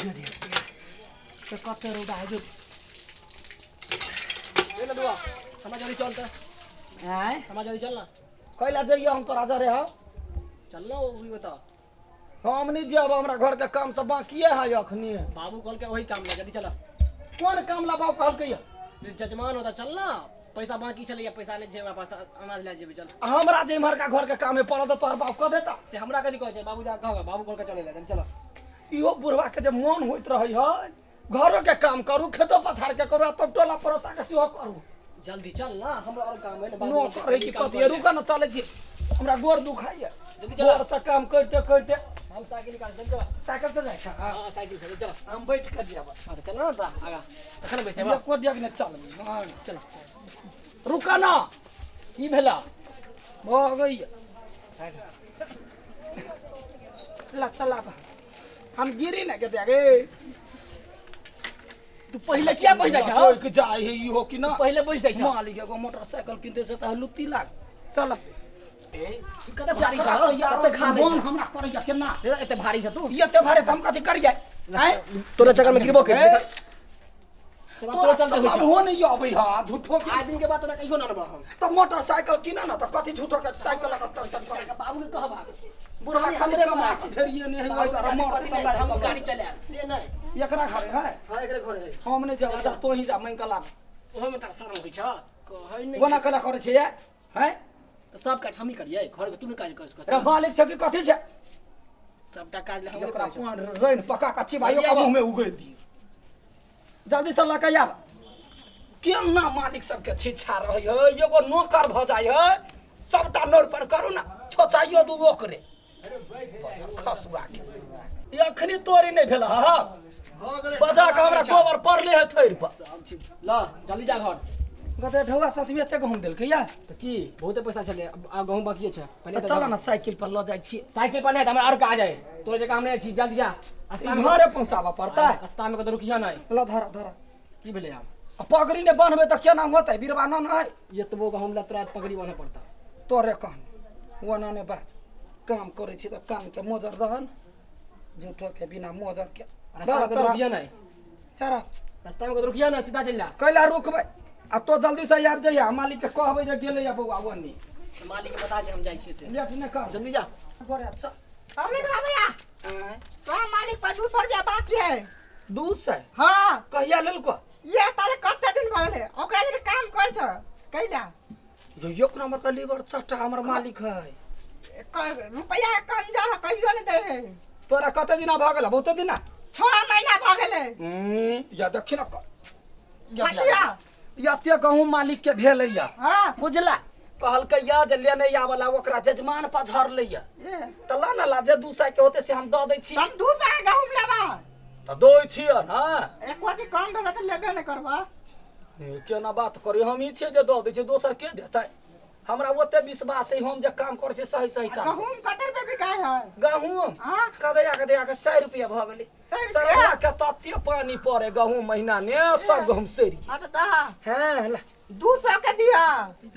तो कते रोड है जो ले लुआ हमारा जल्दी चलते हैं हमारा जल्दी चलना कैला जाइए हम तो राजा रे हो चलना वही बता हम नहीं जब हमरा घर के काम सब बाकी है अखनी बाबू कल के वही काम ले जल्दी चला कौन काम ला बाबू कहल के जजमान होता चलना पैसा बाकी चले पैसा ले जेब पास अनाज ले जेबे चल हमरा जे इमहर का घर के काम में पड़ल तो तोहर बाप कह देता से हमरा कथि कहै छै बाबू जा कहगा बाबू कल के चले ले चल इहो बुढ़वा के जे मन होइत रहै है घरों के काम करू खेतो पथार के करू तब टोला पड़ोसा के सेहो करू जल्दी चल ना हमरा और काम है ना नो करे की कथि रुका न चले छी हमरा गोर दुखाइए जल्दी चल से काम करते करते हम साइकिल निकाल चल साइकिल से जाए हां साइकिल से चल हम बैठ के जाब हां चल ना ता आगा तखन बैसे ये को दिया ने चल हां चल रुका ना की भेला हो गई ला चला हम गिरी ना के देगे तू पहले क्या पैसा छ कोई के जाय है इहो कि ना पहले बैठ जाय छ मालिक एगो मोटरसाइकिल किनते से त लुत्ती लाग चल ए कते भारी छ यार त खा ले मन हमरा करैया केना एते भारी छ तू एते भारी त हम कथि करियै हैं तोरा चक्कर में गिरबो के तोरा चलते होय छ हो नहीं आबै हा झूठो के आज दिन के बाद तोरा कहियो ना हम त मोटरसाइकिल किना ना त कथि झूठो के साइकिल का टेंशन करे बाबू के कहबा बुढ़वा खाली कमा छ फेर ये नहीं होय त मोटर त लाई हम गाड़ी चला से नहीं एकरा घरे है हां एकरे घर है हम नहीं जा तो ही जा मैं कला ओहो में तार शरम होय छ कहै नहीं कोना कला करे छै हैं तो सब काज हम ही करिए घर के तू नहीं काज कर रे मालिक छ कि कथि छै सबटा काज ले हम एकरा कोन रैन पका का चिबाइयो का मुंह में उगल दी जल्दी से लका आब केना मालिक सबके छिछा रहै है एगो नौकर भ जाय है सबटा नोर पर करू ना छोचाइयो दू ओकरे खसुआ के एखनी तोरी नहीं भेल हा बजा के हमरा गोबर पड़ले है थैर पर ला जल्दी जा घर गदे ढौआ साथ में एते गहूम देलकै या तो की बहुते पैसा चले आ गहूं बाकी छै पहले चल ना साइकिल पर ल जाय छी साइकिल पर नहीं हमरा और कहां जाए तोरे जगह हम नहीं छी जल्दी जा घरे पहुंचाबा पड़ता है रास्ता में कतो रुकिया नहीं ल धरा धरा की भेले यार पगड़ी ने बांधबे त केना होतै बीरवा न है एतबो गहूं ला तोरा पगड़ी बांधे पड़ता तोरे कहन वना ने बाज काम करे छी त काम के मोजर दहन झूठो के बिना मोजर के रास्ता में कतो रुकिया नहीं चरा रास्ता में कतो रुकिया ना सीधा चल जा कैला रुकबै आ तो जल्दी से आब जइया मालिक के कहबै जे गेलै या बौआ वनी मालिक के बता जे हम जाई छी से लेट ने कर जल्दी जा गोरे अच्छा हमने कहा भैया तो मालिक पर 200 रुपया बाकी है 200 हाँ कहिया लेलको ये तारे कते दिन भले ओकरा जे काम कर छ कैला जो एक नंबर का लीवर चट्टा हमर मालिक है रुपया कम जा कहियो नहीं दे है तोरा कते दिन भ गेल बहुते दिन 6 महीना भ गेले या दक्षिण भैया याते कहूं मालिक के भेलै या हां बुझला कहलकै या जे लेने आबला ओकरा जजमान पधर लैया त ला ना ला जे 200 के होते से हम द दै छी हम 200 गहूम लेबा त दoi छिय ना एक वाटी कम भेला त लेबे नहीं करबा केना बात करी हम ई छै जे द दै छी दोसर के देतै हमरा ओते विश्वास है हम जे काम करे छै सही सही काम गहूम कते रुपया बिकाय है गहूम हां कदया 100 रुपया भ गेलै सरवा के तत्ते पानी पड़े गहूम महीना ने सब गहूम सेरी हां त दा हैं ला 200 के दिया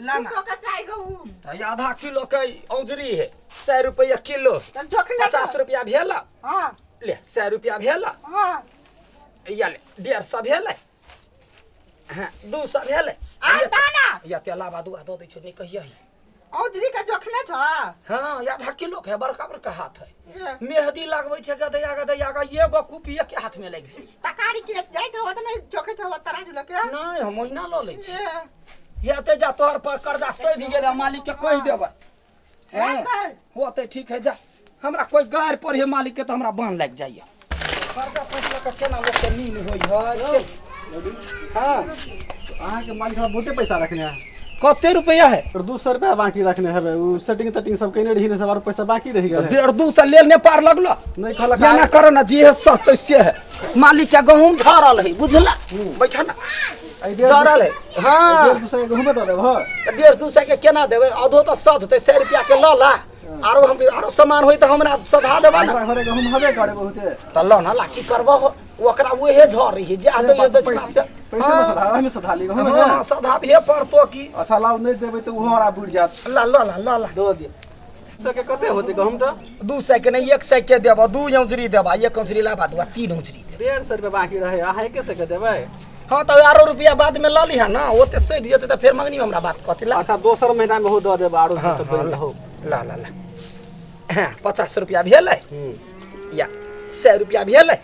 लाना 200 का चाय गहूम त आधा किलो के औजरी है 100 रुपया किलो त जोखले 50 रुपया भेला हां ले 100 रुपया भेला हां या ले 150 भेलै हां 200 भेलै आ दाना या ते अलावा दुआ द दै छै नहीं कहिया औजरी का जोखले छ हां आधा किलो के बड़का बड़का हाथ है मेहंदी लगबै छै गदया गदया का एगो कुपी के हाथ में लग जाई तकारी के जाय त होत नहीं जोखे त होत तराजू लके नहीं हम महीना ल लै छी या ते जा तोहर पर कर्जा सध गेले मालिक के कह देबै हैं होते ठीक है जा हमरा कोई गार पर है मालिक के त हमरा बांध लग जाइए कर्जा पैसा के केना ओते नील होई है हां अहाँ के मालिक हमरा बहुते पैसा रखने है कते रुपया है और 200 रुपया बाकी रखने है उ सेटिंग तटिंग सब कइने रही ने सब और पैसा बाकी रह गेल है 1.5 लेल ने पार लगलो नहीं खलक जाना करो ना जे सत्य से है मालिक के गहूम झरल है बुझला बैठा ना झरल है हां 1.5 गहूम दे देब हां 1.5 के केना देबै आधो त सधते 100 रुपया के ल ला आरो हम आरो सामान होई त हमरा सधा देबा ना घरे गहूम हबे करे बहुते त ल ना ला की करबो ओकरा ओहे झर रही जे आ दे दक्षिणा से पैसे में सधा हमें सधा ली गहूम हां सधा भी पड़तो की अच्छा लाउ नहीं देबै त उ हमरा बुझ जात ला ला ला ला ला दो दे सौ के कते होते गहूम तो 200 के नहीं 100 के देबा 2 औंचरी देबा 1 औंचरी लाबा दुआ 3 औंचरी दे 150 रुपया बाकी रहे अहाँ के के देबै। हाँ तो आरो रुपया बाद में ला ली है ना ओते से दिए तो फिर मंगनी हमरा बात कहते ला। अच्छा दोसर महीना में हो दऽ देब आरो हाँ, तो हाँ, पहिले हो। ला ला ला हाँ, 50 रुपया भेलै या 100 रुपया भेलै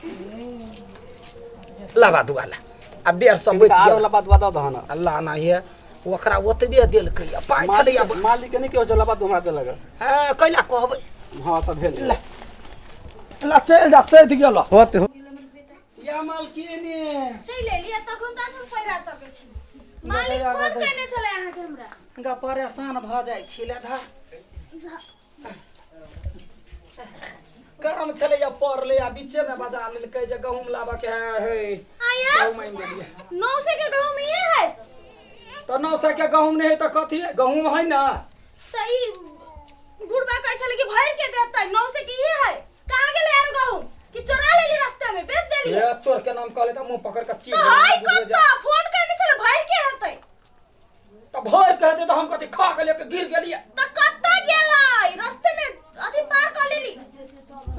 लाबा दुआ ला अब 150 बच आरो गेल ला बात बता दहन। अल्लाह ना ये ओकरा ओतबे देलकै पाइ छलै अब मालिक के नहीं के हो चला बात हमरा देलक। हां कैला कहबै हां त भेल ला ला चल जा सैध गेल होते हो या मालकिनी चले लिया तखन त हम पैरा तके छी मालिक फोन केने छले अहाँ के हमरा गा परेशान भ जाइ छी ले धा काम छले या पड़ले आ बीचे में बाजार लेलकै जे गहूम लाबा के है आया गहूम आइन देलिए 900 के गहूम ये है तो 900 के गहूम नहीं है तो कथी है गहूम है ना सही बुढ़बा कहै छले कि भर के देतै 900 की ये है कहां गेलै यार गहूम कि चोरा लेली रास्ते में बेच देली ये चोर के नाम कहले त मुंह पकड़ के चीर तो हाय कत्ता फोन करने छले भर के हेतै तो भर कहते तो हम कथी खा के लेके गिर गेलिए त कत्ता गेलै रास्ते में अथी पार कर लेली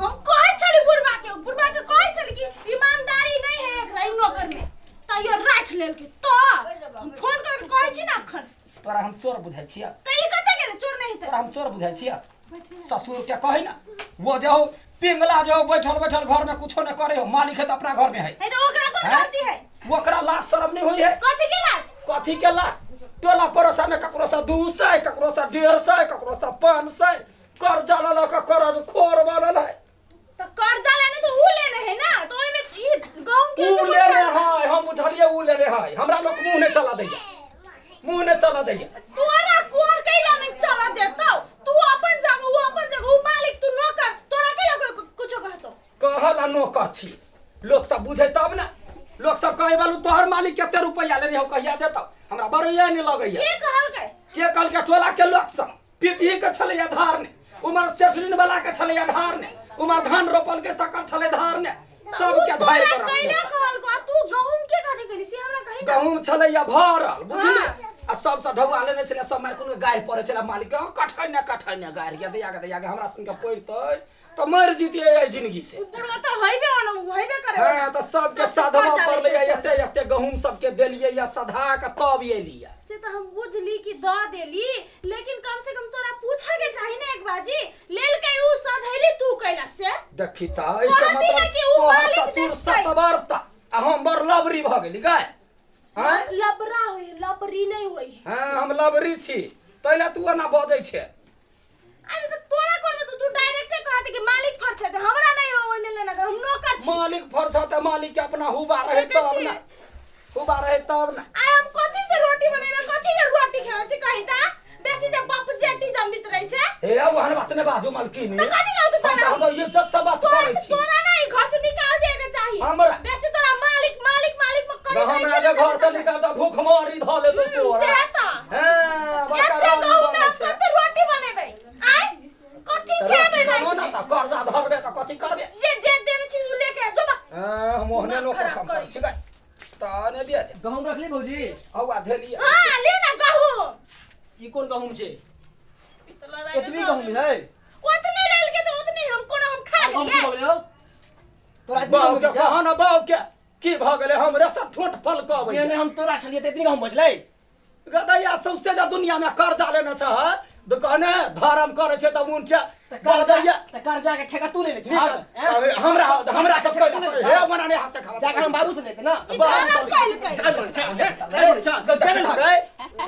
हम कहै छली बुढ़बा के कहै छली कि ईमानदारी नहीं है एकरा नौकर में त यो राख लेल के तो हम फोन करके कहै छी ना अखन तोरा हम चोर बुझाइ छिया त ई कत्ता गेलै चोर नहीं तोरा त हम चोर बुझाइ छिया ससुर के कही ना वो जाओ पिंगला जाओ बैठल बैठल घर में कुछो न करे हो मालिक है तो अपना घर में है है तो ओकरा को हैं? गलती है ओकरा लाज शरम नहीं हुई है कथी के लाज कथी के लाज टोला पड़ोसा में ककरो से 200 ककरो से 150 ककरो से 500 कर्जा ल के कर्ज खोर बनल है तो कर्जा लेने तो ऊ लेने है ना तो ओइ में ई गांव के ऊ ले ले है हम बुझलिए ऊ ले ले है हमरा लोग मुंह नहीं चला दैया मुंह नहीं चला दैया तोरा कोन कैला नहीं चला देतौ तू अपन जगह ऊ अपन जगह ऊ मालिक तू नौकर तोरा कैला कुछो कहतो कहला नौकर छी लोग सब बुझे तब ना लोग सब कहे बालू तोहर मालिक केते रुपया लेने हो कहिया देतौ हमरा बड़ैया नहीं लगैया के कहल के के कल के टोला के लोग सब पीपी के छले आधार ने उमर सेठलिन वाला के छले आधार ने उमर धान रोपल के तकर छले धार ने सब के धाय कर कैला कहल को तू गहूम के कथी करी से हमरा कहि ना गहूम छले या भरल बुझली आ सब से ढौआ लेने छले सब मार कोनो गाय पड़े छले मालिक के कठै ने गाय के दिया के हमरा सुन के पड़तै तो मर जीतिए ए जिंदगी से बुढ़वा तो होइबे करे हां तो सब के साधवा कर ले एते एते गहूम सब के देलिए या सधा के तब एलिया से तो हम बुझली कि द देली लेकिन कम से कम तोरा पूछे के चाहि ना एक बाजी लेल के ऊ सधैली तू कैला से देखी त ए के मतलब तोहर ससुर सतबरता आ हम बड़ लबरी भ गेली गाय हैं लबरा होई लबरी नहीं होई हां हम लबरी छी तैला तू ना बजै छे अरे तो तोरा कोन में तू डायरेक्ट कहत कि मालिक फर छै हमरा नहीं हो ओने लेना हम नौकर छी मालिक फरसा त मालिक के अपना हुबा रहे तब ना हुबा रहे तब ना आय हम कथि से रोटी बनेबे कथि के रोटी खाए से कहिता बेसी ते बाप जेटी जमित रही छै हे ओहन बात ने बाजू मालकिनी तो कथि कहू तू तोरा हम इज्जत से बात करै छी तोरा नहीं घर से निकाल दे के चाहिए हमरा बेसी तोरा मालिक में करे हम आगे घर से निकाल त भूख मारी धले तो तोरा से त हां बका एते राम गहूं बनै में छै कते रोटी बनेबे आय कथि खेबे ना नहीं त कर्जा धरबे त कथि करबे जे देने छी उ लेके जो बा हम ओहने नो काम करै छी गाय ताने दिया छै गहूम रखली भौजी हवा धेलिए हां ले ना गहूं ई कोन गहूम छै इतना एतबी गहूम है उतने लेल के तो उतने हम कोना हम खा गहूम लिए की भऽ गेलै तोरा एतबी बाऊ गहूम के क्या कहना बाऊ के की भ गेलै हमरे सब ठोट फल कहबै जेने हम तोरा छलिए त एतबी गहूम बचलै गदैया सबसे ज्यादा दुनिया में कर्जा लेने छ दुकाने धर्म करे छै त मुन छै गदैया त कर्जा के ठेका तू लेने छ हमरा सब के हे बनाने हाथ खावा जाकर हम बाबू से लेते ना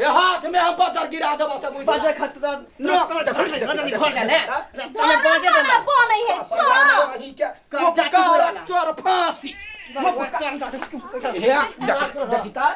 ये हाथ में हम पत्थर गिरा देबा से बुझ बाजे खस्त त घर ले रास्ता में बाजे देना बनै है वही के चोर फांसी हे देखिता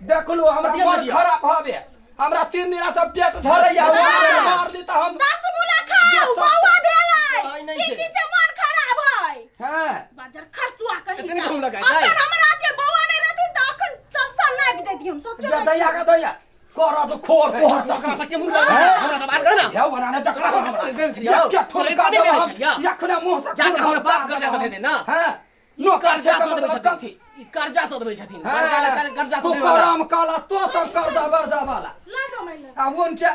देख लो हमरा मन खराब भबे हमरा 3 दिन से पेट झरैया मार ली त हम 10 मुला खाओ बौआ भेलै नहीं, नहीं 3 दिन से मन खराब है हां बाजार खसुआ कहि इतने गहूम लगाए अगर हमरा के बौआ नहीं रहती त अखन चस्सा नाप देती हम सोचो गदैया गदैया कर जो खोर तोहर सब के मुंह लगा हमरा से बात कर ना हे बनाने तक हमरा क्या ठोर का दे यखने मुंह से जाकर हमरा बाप कर्जा से दे दे ना हां नो कर्जा कर्जा से देबै से छथिन ई कर्जा से देबै छथिन कर्जा तू से करम काला तो सब कर्जा वर्जा वाला ला जाओ मैं अब उनके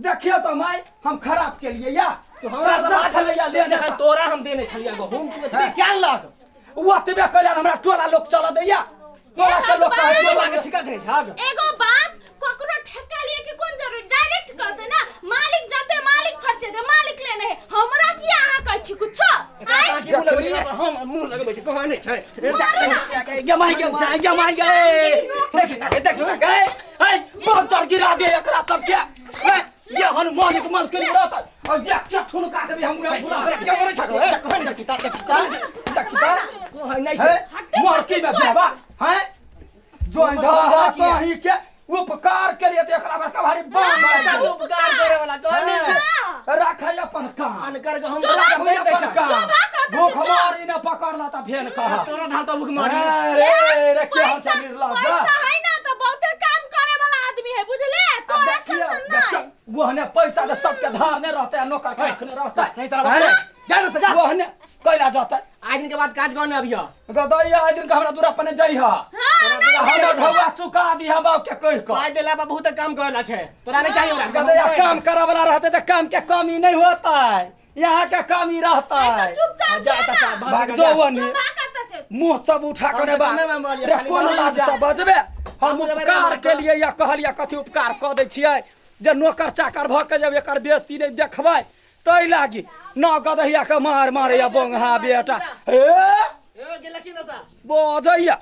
देखियो तो माय हम खराब के लिए या तो हमरा कर्जा छलैया लेने जखन तोरा हम देने छलिया गहूम तू एतबे क्या लाग ओतबे कल्याण हमरा टोला लोग चल दैया टोला के लोग कहे तो लागे ठिका करे छाग एगो बात ककरो ठेका लिए के कोन जरूरी डायरेक्ट कहते ना मालिक जाते मालिक खर्चे दे मालिक लेने है हमरा की आहा कहै छी कुछ आई ताकि बोले बोले हम मुंह लगबै छी कहै नै छै गमाई गए देखी गए ए बहुत चढ़ गिरा दे एकरा सब के ये हनुमान के मन के लिए रहता और एक के ठुनका देबे हम पूरा क्या करे छाग कहै नै किता कहै नै छै मोर की में जाबा हैं जोइन ढा कहीं के उपकार करिए त एकरा बड़का भारी बाम मार उपकार करे वाला कहै नै छै राखै अपन काम अनकर के हम राखै दै अपन काम भूख मारी न पकड़ला त फेन कहा तोरा धान तो भूख मारी रे के हम चली ला जा पैसा है ना तो बहुते काम करे वाला आदमी है बुझले तोरा संग नहीं वहने पैसा दे सबके धार ने रहते नौकर के रखने रहता नहीं सारा जा न सजा वहने कैला जाता आज दिन के बाद काज करने अभिया गदैया आज दिन का हमरा दूरा पने जई ह हमरा ढौआ चुका दी ह बाऊ के कह के पाई देला बा बहुत काम करला छै तोरा नहीं चाहिए हमरा गदैया काम करे वाला रहते त काम के कमी नहीं होता है यहाँ के कमी रहता है चुपचाप जा जा ता ना भाग जो वनी बाकत से मुंह सब उठा करे बा में मारिया, रे खाली कोन मारिया लाज जा। सब बजबे हम हम उपकार के लिए या कहलिया कथी उपकार क दै छियै जे नौकर चाकर भ के जब एकर बेइज्जती नहीं देखबै तै लागी न गदहिया के मार मारे या बोंगा बेटा ए ए गेलखिन सा बजैया